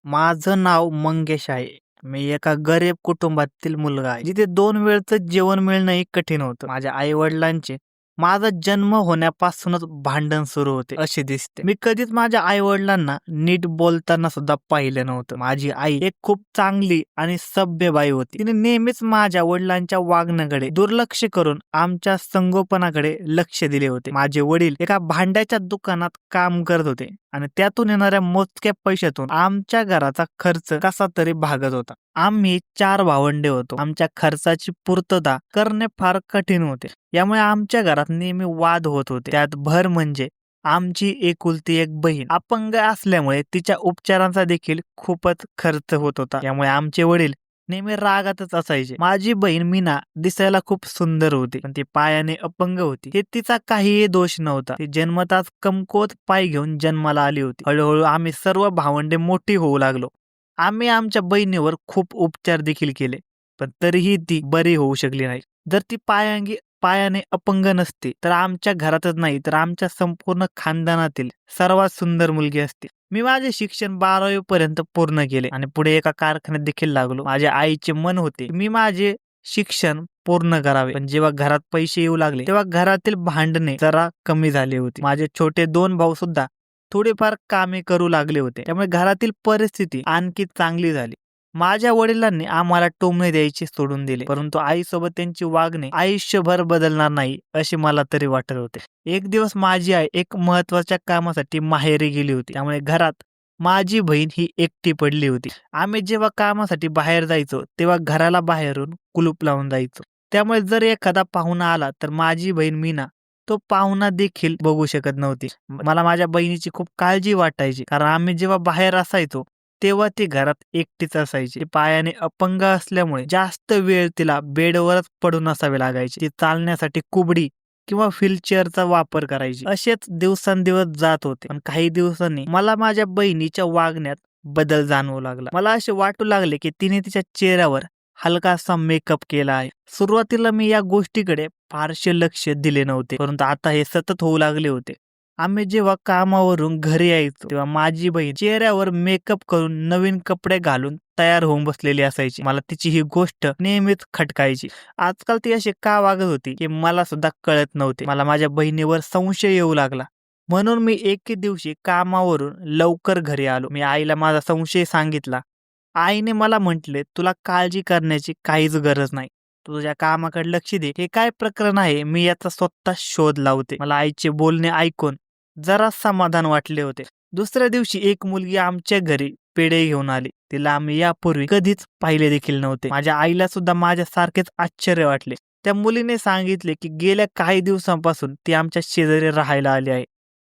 माझं नाव मंगेश आहे. मी एका गरीब कुटुंबातील मुलगा आहे. जिथे 2 वेळचं जेवण मिळणंही कठीण होतं. माझ्या आई-वडिलांचे माझा जन्म होण्यापासूनच भांडण सुरू होते असे दिसते. मी कधीच माझ्या आई-वडिलांना नीट बोलताना सुद्धा पाहिलं नव्हतं. माझी आई एक खूप चांगली आणि सभ्य बाई होती. तिने नेहमीच माझ्या वडिलांच्या वागण्याकडे दुर्लक्ष करून आमच्या संगोपनाकडे लक्ष दिले होते. माझे वडील एका भांड्याच्या दुकानात काम करत होते आणि त्यातून येणाऱ्या मोजक्या पैशातून आमच्या घराचा खर्च कसा तरी भागत होता. आम्ही 4 भावंडे होतो. आमच्या खर्चाची पूर्तता करणे फार कठीण होते. यामुळे आमच्या घरात नेहमी वाद होत होते. त्यात भर म्हणजे आमची एकुलती एक बहीण अपंग असल्यामुळे तिच्या उपचारांचा देखील खूपच खर्च होत होता. यामुळे आमचे वडील नेहमी रागातच असायचे. माझी बहीण मीना दिसायला खूप सुंदर होती, पण ती पायाने अपंग होती. हे तिचा काहीही दोष नव्हता. ती जन्मताच कमकुवत पाय घेऊन जन्माला आली होती. हळूहळू आम्ही सर्व भावंडे मोठी होऊ लागलो. आम्ही आमच्या बहिणीवर खूप उपचार देखील केले, पण तरीही ती बरी होऊ शकली नाही. जर ती पायाने अपंग नसती तर आमच्या घरातच नाही तर आमच्या संपूर्ण खानदानातील सर्वात सुंदर मुलगी असती. मी माझे शिक्षण 12वी पर्यंत पूर्ण केले आणि पुढे एका कारखान्यात देखील लागलो. माझ्या आईचे मन होते मी माझे शिक्षण पूर्ण करावे, पण जेव्हा घरात पैसे येऊ लागले तेव्हा घरातील भांडणे जरा कमी झाली होती. माझे छोटे 2 भाऊ सुद्धा थोडेफार कामे करू लागले होते, त्यामुळे घरातील परिस्थिती आणखी चांगली झाली. माझ्या वडिलांनी आम्हाला टोमणे द्यायचे सोडून दिले, परंतु आईसोबत त्यांची वागणे आयुष्यभर बदलणार नाही असे मला तरी वाटत होते. एक दिवस माझी आई एक महत्वाच्या कामासाठी माहेरी गेली होती, त्यामुळे घरात माझी बहीण ही एकटी पडली होती. आम्ही जेव्हा कामासाठी बाहेर जायचो तेव्हा घराला बाहेरून कुलूप लावून जायचो. त्यामुळे जर एखादा पाहुणा आला तर माझी बहीण मीना तो पाहुणा देखील बघू शकत नव्हती. मला माझ्या बहिणीची खूप काळजी वाटायची, कारण आम्ही जेव्हा बाहेर असायचो तेव्हा ती घरात एकटीच असायची. ती पायाने अपंग असल्यामुळे जास्त वेळ तिला बेडवरच पडून असावे लागायचे. ती चालण्यासाठी कुबडी किंवा व्हीलचेअरचा वापर करायची. असेच दिवसांदिवस जात होते, पण काही दिवसांनी मला माझ्या बहिणीच्या वागण्यात बदल जाणवू लागला. मला असे वाटू लागले की तिने तिच्या चेहऱ्यावर हलकासा मेकअप केला आहे. सुरुवातीला मी या गोष्टीकडे फारसे लक्ष दिले नव्हते, परंतु आता हे सतत होऊ लागले होते. आम्ही जेव्हा कामावरून घरी यायचो तेव्हा माझी बहीण चेहऱ्यावर मेकअप करून नवीन कपडे घालून तयार होऊन बसलेली असायची. मला तिची ही गोष्ट नेहमीच खटकायची. आजकाल ती अशी का वागत होती हे मला सुद्धा कळत नव्हते. मला माझ्या बहिणीवर संशय येऊ लागला, म्हणून मी एके दिवशी कामावरून लवकर घरी आलो. मी आईला माझा संशय सांगितला. आईने मला म्हटले, तुला काळजी करण्याची काहीच गरज नाही. तू तुझ्या कामाकडे लक्ष दे. हे काय प्रकरण आहे मी याचा स्वतः शोध लावते. मला आईचे बोलणे ऐकून जरा समाधान वाटले होते. दुसऱ्या दिवशी एक मुलगी आमच्या घरी पेढे घेऊन आली. तिला आम्ही यापूर्वी कधीच पाहिले देखील नव्हते. माझ्या आईला सुद्धा माझ्यासारखेच आश्चर्य वाटले. त्या मुलीने सांगितले की गेल्या काही दिवसांपासून ती आमच्या शेजारी राहायला आली आहे.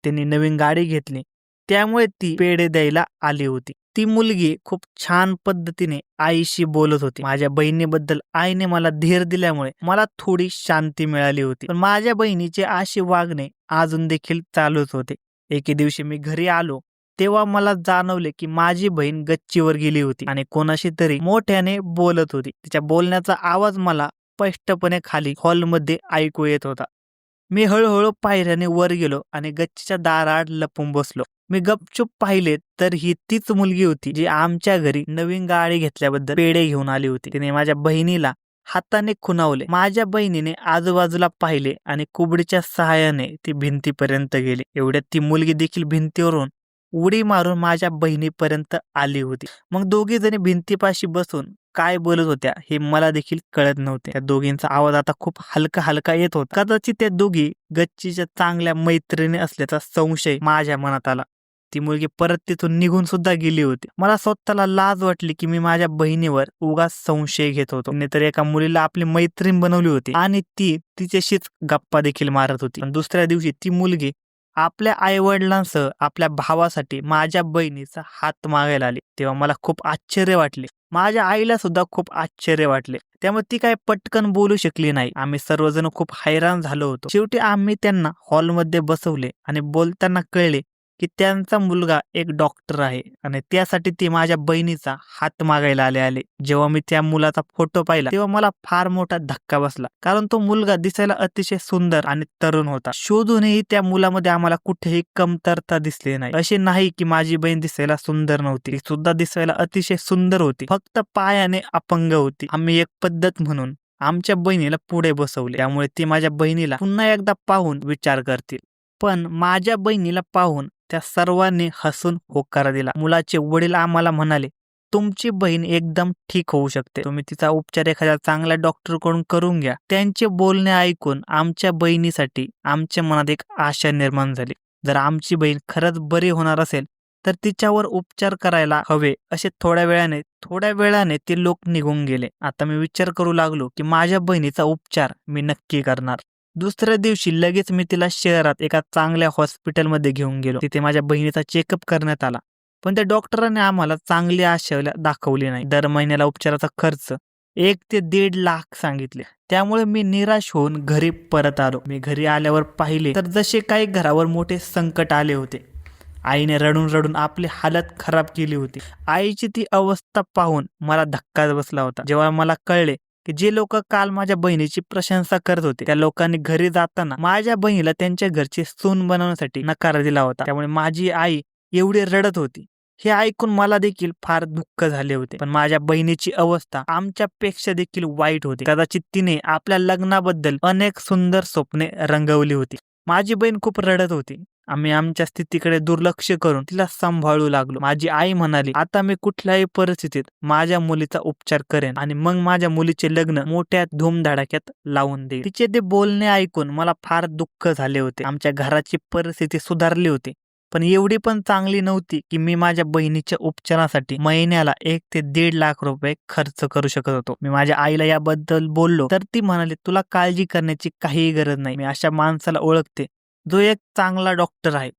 त्यांनी नवीन गाडी घेतली, त्यामुळे ती पेढे द्यायला आली होती. ती मुलगी खूप छान पद्धतीने आईशी बोलत होती. माझ्या बहिणीबद्दल आईने मला धीर दिल्यामुळे मला थोडी शांती मिळाली होती, पण माझ्या बहिणीचे असे वागणे अजून देखील चालूच होते. एके दिवशी मी घरी आलो तेव्हा मला जाणवले की माझी बहीण गच्चीवर गेली होती आणि कोणाशी तरी मोठ्याने बोलत होती. तिच्या बोलण्याचा आवाज मला स्पष्टपणे खाली हॉलमध्ये ऐकू येत होता. मी हळूहळू पायऱ्याने वर गेलो आणि गच्चीच्या दाराआड लपून बसलो. मी गपचूप पाहिले तर ही तीच मुलगी होती जी आमच्या घरी नवीन गाडी घेतल्याबद्दल पेढे घेऊन आली होती. तिने माझ्या बहिणीला हाताने खुणावले. माझ्या बहिणीने आजूबाजूला पाहिले आणि कुबडीच्या सहाय्याने ती भिंतीपर्यंत गेली. एवढ्यात ती मुलगी देखील भिंतीवरून उडी मारून माझ्या बहिणीपर्यंत आली होती. मग दोघी जणी भिंतीपाशी बसून काय बोलत होत्या हे मला देखील कळत नव्हते. त्या दोघींचा आवाज आता खूप हलका हलका येत होता. कदाचित त्या दोघी गच्चीच्या चांगल्या मैत्रिणी असल्याचा संशय माझ्या मनात आला. ती मुलगी परत तिथून निघून सुद्धा गेली होती. मला स्वतःला लाज वाटली की मी माझ्या बहिणीवर उगाच संशय घेत होतो. तिने तर एका मुलीला आपली मैत्रीण बनवली होती आणि ती तिच्याशीच गप्पा देखील मारत होती. पण दुसऱ्या दिवशी ती मुलगी आपल्या आई-वडिलांसह आपल्या भावासाठी माझ्या बहिणीचा हात मागायला आली. तेव्हा मला खूप आश्चर्य वाटले. माझ्या आईला सुद्धा खूप आश्चर्य वाटले. त्यामुळे ती काय पटकन बोलू शकली नाही. आम्ही सर्वजण खूप हैराण झालो होतो. शेवटी आम्ही त्यांना हॉलमध्ये बसवले आणि बोलताना कळले की त्यांचा मुलगा एक डॉक्टर आहे आणि त्यासाठी ते माझ्या बहिणीचा हात मागायला आले. जेव्हा मी त्या मुलाचा फोटो पाहिला तेव्हा मला फार मोठा धक्का बसला, कारण तो मुलगा दिसायला अतिशय सुंदर आणि तरुण होता. शोधूनही त्या मुलामध्ये आम्हाला कुठेही कमतरता दिसली नाही. असे नाही की माझी बहीण दिसायला सुंदर नव्हती, ती सुद्धा दिसायला अतिशय सुंदर होती, फक्त पायाने अपंग होती. आम्ही एक पद्धत म्हणून आमच्या बहिणीला पुढे बसवले, त्यामुळे ती माझ्या बहिणीला पुन्हा एकदा पाहून विचार करतील. पण माझ्या बहिणीला पाहून त्या सर्वांनी हसून होकार दिला. मुलाचे वडील आम्हाला म्हणाले, तुमची बहीण एकदम ठीक होऊ शकते, तुम्ही तिचा उपचार एखाद्या चांगल्या डॉक्टरकडून करून घ्या. त्यांचे बोलणे ऐकून आमच्या बहिणीसाठी आमच्या मनात एक आशा निर्माण झाली. जर आमची बहीण खरंच बरी होणार असेल तर तिच्यावर उपचार करायला हवे. असे थोड्या वेळाने ते लोक निघून गेले. आता मी विचार करू लागलो की माझ्या बहिणीचा उपचार मी नक्की करणार. दुसऱ्या दिवशी लगेच मी तिला शहरात एका चांगल्या हॉस्पिटलमध्ये घेऊन गेलो. तिथे माझ्या बहिणीचा चेकअप करण्यात आला, पण त्या डॉक्टरांनी आम्हाला चांगली आशा दाखवली नाही. दर महिन्याला उपचाराचा खर्च 1 ते 1.5 लाख सांगितले. त्यामुळे मी निराश होऊन घरी परत आलो. मी घरी आल्यावर पाहिले तर जसे काही घरावर मोठे संकट आले होते. आईने रडून रडून आपली हालत खराब केली होती. आईची ती अवस्था पाहून मला धक्का बसला होता. जेव्हा मला कळले की जे लोक काल माझ्या बहिणीची प्रशंसा करत होते त्या लोकांनी घरी जाताना माझ्या बहिणीला त्यांच्या घरची सून बनवण्यासाठी नकार दिला होता, त्यामुळे माझी आई एवढी रडत होती. हे ऐकून मला देखील फार दुःख झाले होते. पण माझ्या बहिणीची अवस्था आमच्यापेक्षा देखील वाईट होती. कदाचित तिने आपल्या लग्नाबद्दल अनेक सुंदर स्वप्ने रंगवली होती. माझी बहीण खूप रडत होती. आम्ही आमच्या स्थितीकडे दुर्लक्ष करून तिला सांभाळू लागलो. माझी आई म्हणाली, आता मी कुठल्याही परिस्थितीत माझ्या मुलीचा उपचार करेन आणि मग माझ्या मुलीचे लग्न मोठ्या धूमधडाक्यात लावून देईन. तिचे ते बोलणे ऐकून मला फार दुःख झाले होते. आमच्या घराची परिस्थिती सुधारली होती, पण एवढी पण चांगली नव्हती की मी माझ्या बहिणीच्या उपचारासाठी महिन्याला 1 ते 1.5 लाख रुपये खर्च करू शकत होतो. मी माझ्या आईला याबद्दल बोललो तर ती म्हणाली, तुला काळजी करण्याची काहीही गरज नाही. मी अशा माणसाला ओळखते जो एक चांगला डॉक्टर आहे.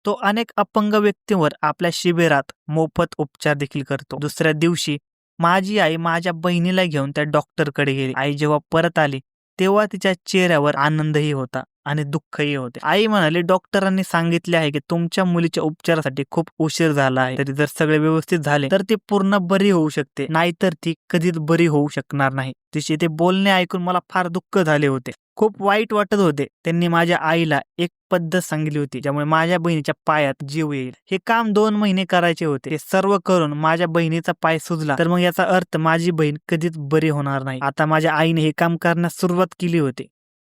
तो अनेक अपंग व्यक्तींवर आपल्या शिबिरात मोफत उपचार देखील करतो. दुसऱ्या दिवशी माझी आई माझ्या बहिणीला घेऊन त्या डॉक्टरकडे गेली. आई जेव्हा परत आली तेव्हा तिच्या चेहऱ्यावर आनंदही होता आणि दुःखही होते. आई म्हणाली, डॉक्टरांनी सांगितले आहे की तुमच्या मुलीच्या उपचारासाठी खूप उशीर झाला आहे. तरी जर सगळे व्यवस्थित झाले तर ती पूर्ण बरी होऊ शकते, नाहीतर ती कधीच बरी होऊ शकणार नाही. तिचे ते बोलणे ऐकून मला फार दुःख झाले होते, खूप वाईट वाटत होते. त्यांनी माझ्या आईला एक पद्धत सांगितली होती ज्यामुळे माझ्या बहिणीच्या पायात जीव येईल. हे काम 2 महिने करायचे होते. ते सर्व करून माझ्या बहिणीचा पाय सुजला तर मग याचा अर्थ माझी बहीण कधीच बरी होणार नाही. आता माझ्या आईने हे काम करण्यास सुरुवात केली होती.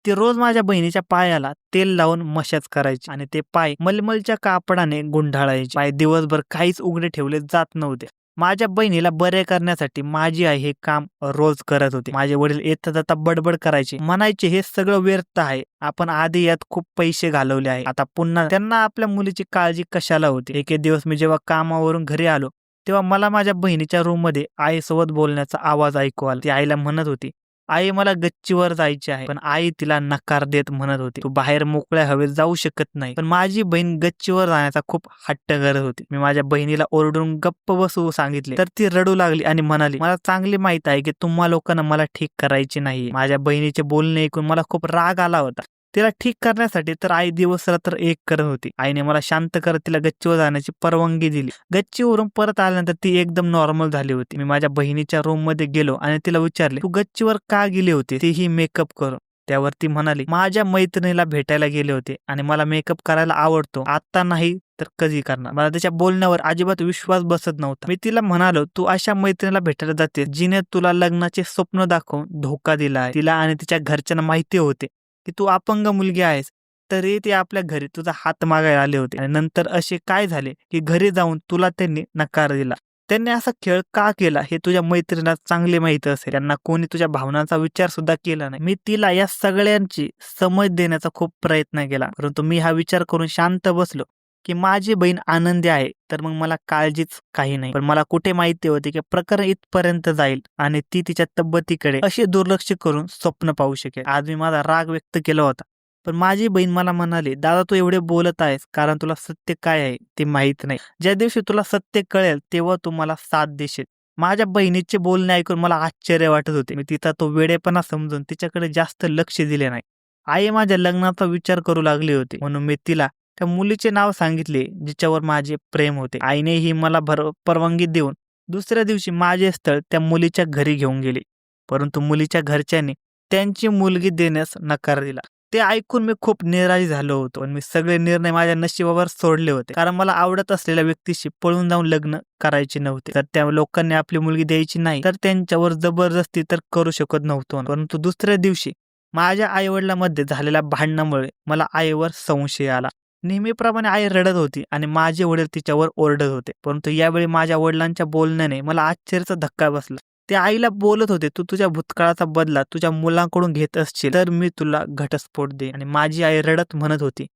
ती रोज माझ्या बहिणीच्या पायाला तेल लावून मशाज करायची आणि ते पाय मलमलच्या कापडाने गुंढाळायचे. पाय दिवसभर काहीच उघडे ठेवले जात नव्हते. माझ्या बहिणीला बरे करण्यासाठी माझी आई हे काम रोज करत होती. माझे वडील येता जाता बडबड करायचे, म्हणायचे हे सगळं व्यर्थ आहे, आपण आधी यात खूप पैसे घालवले आहे, आता पुन्हा त्यांना आपल्या मुलीची काळजी कशाला होती. एक दिवस मी जेव्हा कामावरून घरी आलो तेव्हा मला माझ्या बहिणीच्या रूम मध्ये आईसोबत बोलण्याचा आवाज ऐकू आला. ती आईला म्हणत होती, आई मला गच्चीवर जायचे आहे. पण आई तिला नकार देत म्हणत होती, तू बाहेर मोकळ्या हवेत जाऊ शकत नाही. पण माझी बहीण गच्चीवर जाण्याचा खूप हट्ट करत होती. मी माझ्या बहिणीला ओरडून गप्प बसू सांगितले तर ती रडू लागली आणि म्हणाली, मला चांगली माहित आहे की तुम्हा लोकांना मला ठीक करायची नाही. माझ्या बहिणीचे बोलणे ऐकून मला खूप राग आला होता. तिला ठीक करण्यासाठी तर आई दिवस रात्र एक करत होती. आईने मला शांत करत तिला गच्चीवर जाण्याची परवानगी दिली. गच्चीवरून परत आल्यानंतर ती एकदम नॉर्मल झाली होती. मी माझ्या बहिणीच्या रूम मध्ये गेलो आणि तिला विचारले, तू गच्चीवर का गेली होती, तीही मेकअप करून. त्यावर ती म्हणाली, माझ्या मैत्रिणीला भेटायला गेले होते आणि मला मेकअप करायला आवडतो, आता नाही तर कधी करणार. मला त्याच्या बोलण्यावर अजिबात विश्वास बसत नव्हता. मी तिला म्हणालो, तू अशा मैत्रिणीला भेटायला जाते जिने तुला लग्नाचे स्वप्न दाखवून धोका दिला आहे. तिला आणि तिच्या घरच्यांना माहिती होते की तू अपंग मुलगी आहेस, तरी ते आपल्या घरी तुझा हात मागायला आले होते. आणि नंतर असे काय झाले की घरी जाऊन तुला त्यांनी नकार दिला. त्यांनी असा खेळ का केला हे तुझ्या मैत्रिणीला चांगले माहिती असेल. त्यांना कोणी तुझ्या भावनांचा विचार सुद्धा केला नाही. मी तिला या सगळ्यांची समज देण्याचा खूप प्रयत्न केला, परंतु मी हा विचार करून शांत बसलो की माझी बहीण आनंदी आहे तर मग मला काळजीच काही नाही. पण मला कुठे माहिती होते की प्रकरण इथपर्यंत जाईल आणि ती तिच्या तब्येतीकडे अशी दुर्लक्ष करून स्वप्न पाहू शकेल. आज मी माझा राग व्यक्त केला होता, पण माझी बहीण मला म्हणाली, दादा तू एवढे बोलत आहेस कारण तुला सत्य काय आहे ते माहित नाही. ज्या दिवशी तुला सत्य कळेल तेव्हा तू मला साथ देशील. माझ्या बहिणीचे बोलणे ऐकून मला आश्चर्य वाटत होते. मी तिचा तो वेडेपणा समजून तिच्याकडे जास्त लक्ष दिले नाही. आई माझ्या लग्नाचा विचार करू लागली होती, म्हणून मी तिला त्या मुलीचे नाव सांगितले जिच्यावर माझे प्रेम होते. आईनेही मला परवानगी देऊन दुसऱ्या दिवशी माझे स्थळ त्या मुलीच्या घरी घेऊन गेले. परंतु मुलीच्या घरच्यांनी त्यांची मुलगी देण्यास नकार दिला. ते ऐकून मी खूप निराश झालो होतो आणि मी सगळे निर्णय माझ्या नशिबावर सोडले होते. कारण मला आवडत असलेल्या व्यक्तीशी पळून जाऊन लग्न करायचे नव्हते. तर त्या लोकांनी आपली मुलगी द्यायची नाही तर त्यांच्यावर जबरदस्ती तर करू शकत नव्हतो. परंतु दुसऱ्या दिवशी माझ्या आईवडिलांमध्ये झालेल्या भांडणामुळे मला आईवर संशय आला. नेहमीप्रमाणे आई रडत होती आणि माझे वडील तिच्यावर ओरडत होते. परंतु यावेळी माझ्या वडिलांच्या बोलण्याने मला आश्चर्याचा धक्का बसला. ते आईला बोलत होते, तू तुझ्या भूतकाळाचा बदला तुझ्या मुलांकडून घेत असशील तर मी तुला घटस्फोट देईन. आणि माझी आई रडत म्हणत होती,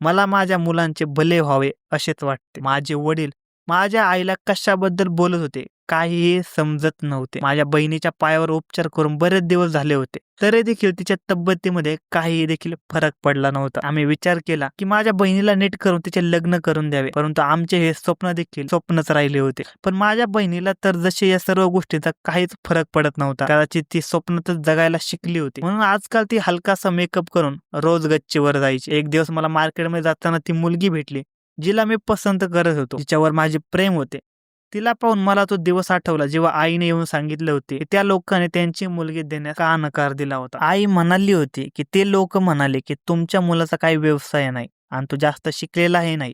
मला माझ्या मुलांचे भले व्हावे असेच वाटते. माझे वडील माझ्या आईला कशाबद्दल बोलत होते काहीही समजत नव्हते. माझ्या बहिणीच्या पायावर उपचार करून बरेच दिवस झाले होते, तरी देखील तिच्या तब्येतीमध्ये काही देखील फरक पडला नव्हता. आम्ही विचार केला की माझ्या बहिणीला नीट करून तिचे लग्न करून द्यावे, परंतु आमचे हे स्वप्न देखील स्वप्नच राहिले होते. पण माझ्या बहिणीला तर जसे या सर्व गोष्टींचा काहीच फरक पडत नव्हता. कदाचित ती स्वप्नातच जगायला शिकली होती, म्हणून आजकाल ती हलकासा मेकअप करून रोज गच्चीवर जायची. एक दिवस मला मार्केटमध्ये जाताना ती मुलगी भेटली जिला मी पसंत करत होतो, जिच्यावर माझे प्रेम होते. तिला पाहून मला तो दिवस आठवला जेव्हा आईने येऊन सांगितले होते की त्या लोकांनी त्यांची मुलगी देण्यास का नकार दिला होता. आई म्हणाली होती की ते लोक म्हणाले की तुमच्या मुलाचा काही व्यवसाय नाही आणि तो जास्त शिकलेलाही नाही,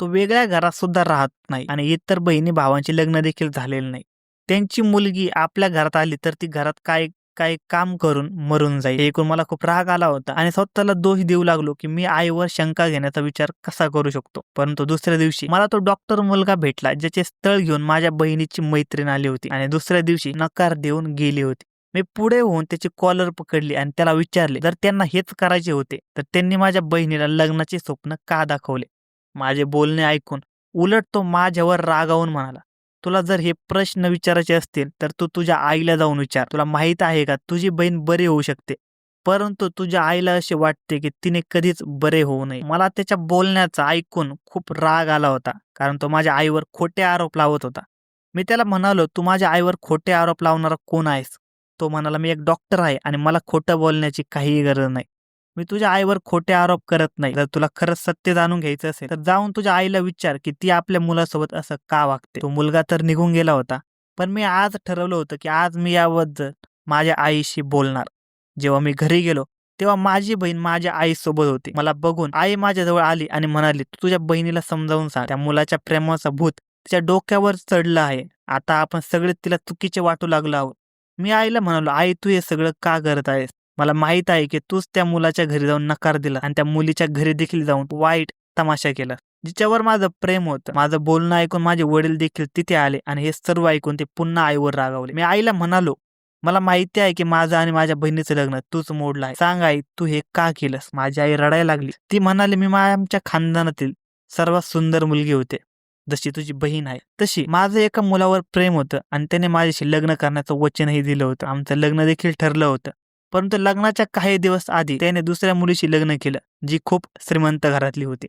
तो वेगळ्या घरात सुद्धा राहत नाही आणि इतर बहिणी भावांची लग्न देखील झालेली नाही. त्यांची मुलगी आपल्या घरात आली तर ती घरात काय काही काम करून मरून जाईल. हे ऐकून मला खूप राग आला होता आणि स्वतःला दोष देऊ लागलो की मी आईवर शंका घेण्याचा विचार कसा करू शकतो. परंतु दुसऱ्या दिवशी मला तो डॉक्टर मुलगा भेटला ज्याचे स्थळ घेऊन माझ्या बहिणीची मैत्रीण आली होती आणि दुसऱ्या दिवशी नकार देऊन गेली होती. मी पुढे होऊन त्याची कॉलर पकडली आणि त्याला विचारले जर त्यांना हेच करायचे होते तर त्यांनी माझ्या बहिणीला लग्नाचे स्वप्न का दाखवले. माझे बोलणे ऐकून उलट तो माझ्यावर रागावून म्हणाला, तुला जर हे प्रश्न विचारायचे असतील तर तू तुझ्या आईला जाऊन विचार. तुला माहित आहे का तुझी बहीण बरी होऊ शकते, परंतु तुझ्या आईला असे वाटते की तिने कधीच बरे होऊ नये. मला त्याच्या बोलण्याचा ऐकून खूप राग आला होता कारण तो माझ्या आईवर खोटे आरोप लावत होता. मी त्याला म्हणालो, तू माझ्या आईवर खोटे आरोप लावणारा कोण आहेस? तो म्हणाला, मी एक डॉक्टर आहे आणि मला खोटं बोलण्याची काहीही गरज नाही. मी तुझ्या आईवर खोटे आरोप करत नाही. जर तुला खरंच सत्य जाणून घ्यायचं असेल तर जाऊन तुझ्या आईला विचार की ती आपल्या मुलासोबत असं का वागते. तो मुलगा तर निघून गेला होता, पण मी आज ठरवलं होतं की आज मी याबद्दल माझ्या आईशी बोलणार. जेव्हा मी घरी गेलो तेव्हा माझी बहीण माझ्या आईसोबत होती. मला बघून आई माझ्याजवळ आली आणि म्हणाली, तू तुझ्या बहिणीला समजावून सांग, त्या मुलाच्या प्रेमाचा भूत तिच्या डोक्यावर चढलं आहे. आता आपण सगळे तिला चुकीचे वाटू लागलो आहोत. मी आईला म्हणालो, आई तू हे सगळं का करत आहेस? मला माहित आहे की तूच त्या मुलाच्या घरी जाऊन नकार दिला आणि त्या मुलीच्या घरी देखील जाऊन वाईट तमाशा केला जिच्यावर माझं प्रेम होतं. माझं बोलणं ऐकून माझे वडील देखील तिथे आले आणि हे सर्व ऐकून ते पुन्हा आईवर रागावले. मी आईला म्हणालो, मला माहिती आहे की माझं आणि माझ्या बहिणीचं लग्न तूच मोडलं आहे. सांग आई तू हे का केलंस? माझी आई रडायला लागली. ती म्हणाली, मी आमच्या खानदानातील सर्वात सुंदर मुलगी होते. जशी तुझी बहीण आहे तशी माझं एका मुलावर प्रेम होतं आणि त्याने माझ्याशी लग्न करण्याचं वचनही दिलं होतं. आमचं लग्न देखील ठरलं होतं. परंतु लग्नाच्या काही दिवस आधी त्याने दुसऱ्या मुलीशी लग्न केलं जी खूप श्रीमंत घरातली होती.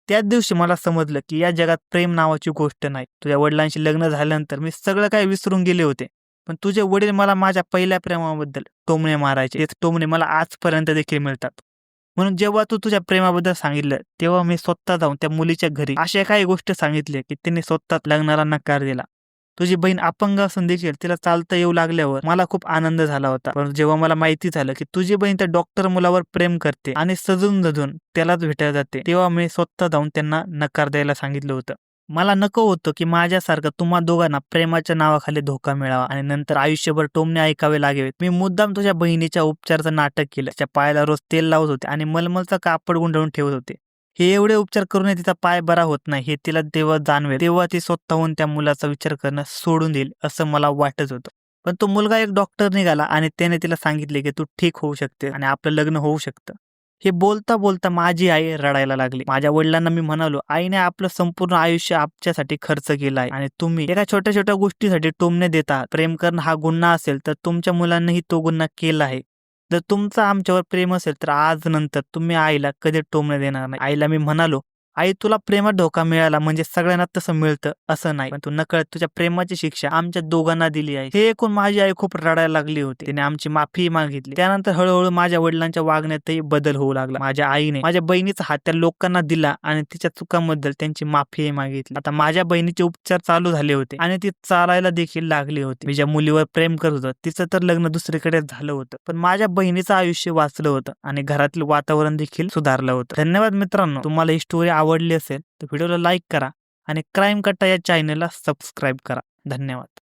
त्याच दिवशी मला समजलं की या जगात प्रेम नावाची गोष्ट नाही. तुझ्या वडिलांशी लग्न झाल्यानंतर मी सगळं काही विसरून गेले होते, पण तुझे वडील मला माझ्या पहिल्या प्रेमाबद्दल टोमणे मारायचे. तेच टोमणे मला आजपर्यंत देखील मिळतात. म्हणून जेव्हा तू तुझ्या प्रेमाबद्दल सांगितलं तेव्हा मी स्वतः जाऊन त्या मुलीच्या घरी अशा काही गोष्टी सांगितल्या की तिने स्वतः लग्नाला नकार दिला. तुझी बहीण अपंग असून देखील तिला चालता येऊ लागल्यावर मला खूप आनंद झाला होता. पण जेव्हा मला माहिती झालं की तुझी बहीण त्या डॉक्टर मुलावर प्रेम करते आणि सजून जजून त्यालाच भेटायला जाते, तेव्हा मी स्वतः जाऊन त्यांना नकार द्यायला सांगितलं होतं. मला नको होतं की माझ्यासारखं तुम्हा दोघांना प्रेमाच्या नावाखाली धोका मिळावा आणि नंतर आयुष्यभर टोमणे ऐकावे लागेल. मी मुद्दाम तुझ्या बहिणीच्या उपचाराचं नाटक केलं. तिच्या पायाला रोज तेल लावत होते आणि मलमलचा कापड गुंडाळून ठेवत होते. हे एवढे उपचार करूनही तिचा पाय बरा होत नाही हे तिला तेव्हा जाणवेल, तेव्हा ती स्वतःहून त्या मुलाचा विचार करणं सोडून देईल असं मला वाटत होतं. पण तो मुलगा एक डॉक्टर निघाला आणि त्याने तिला सांगितले की तू ठीक होऊ शकते आणि आपलं लग्न होऊ शकतं. हे बोलता बोलता माझी आई रडायला लागली. माझ्या वडिलांना मी म्हणालो, आईने आपलं संपूर्ण आयुष्य आमच्यासाठी खर्च केलं आहे आणि तुम्ही एका छोट्या छोट्या गोष्टीसाठी टोमणे देता. प्रेम करणं हा गुन्हा असेल तर तुमच्या मुलांनीही तो गुन्हा केला आहे. जर तुमचं आमच्यावर प्रेम असेल तर आज नंतर तुम्ही आईला कधी टोमणे देणार नाही. आईला मी म्हणालो, आई तुला प्रेमात धोका मिळाला म्हणजे सगळ्यांना तसं मिळतं असं नाही, पण तू नकळत तुझ्या प्रेमाची शिक्षा आमच्या दोघांना दिली आहे. हे ऐकून माझी आई खूप रडायला लागली होती. तिने आमची माफी मागितली. त्यानंतर हळूहळू माझ्या वडिलांच्या वागण्यातही बदल होऊ लागला. माझ्या आईने माझ्या बहिणीचा हात त्या लोकांना दिला आणि तिच्या चुकांबद्दल त्यांची माफी मागितली. आता माझ्या बहिणीचे उपचार चालू झाले होते आणि ती चालायला देखील लागली होती. मी ज्या मुलीवर प्रेम करत होतो तिचं तर लग्न दुसरीकडे झालं होतं, पण माझ्या बहिणीचं आयुष्य वाचलं होतं आणि घरातील वातावरण देखील सुधारलं होतं. धन्यवाद मित्रांनो. तुम्हाला ही स्टोरी आवडली असेल तर व्हिडिओला लाईक करा आणि क्राईम कट्टा या चॅनलला सबस्क्राईब करा. धन्यवाद.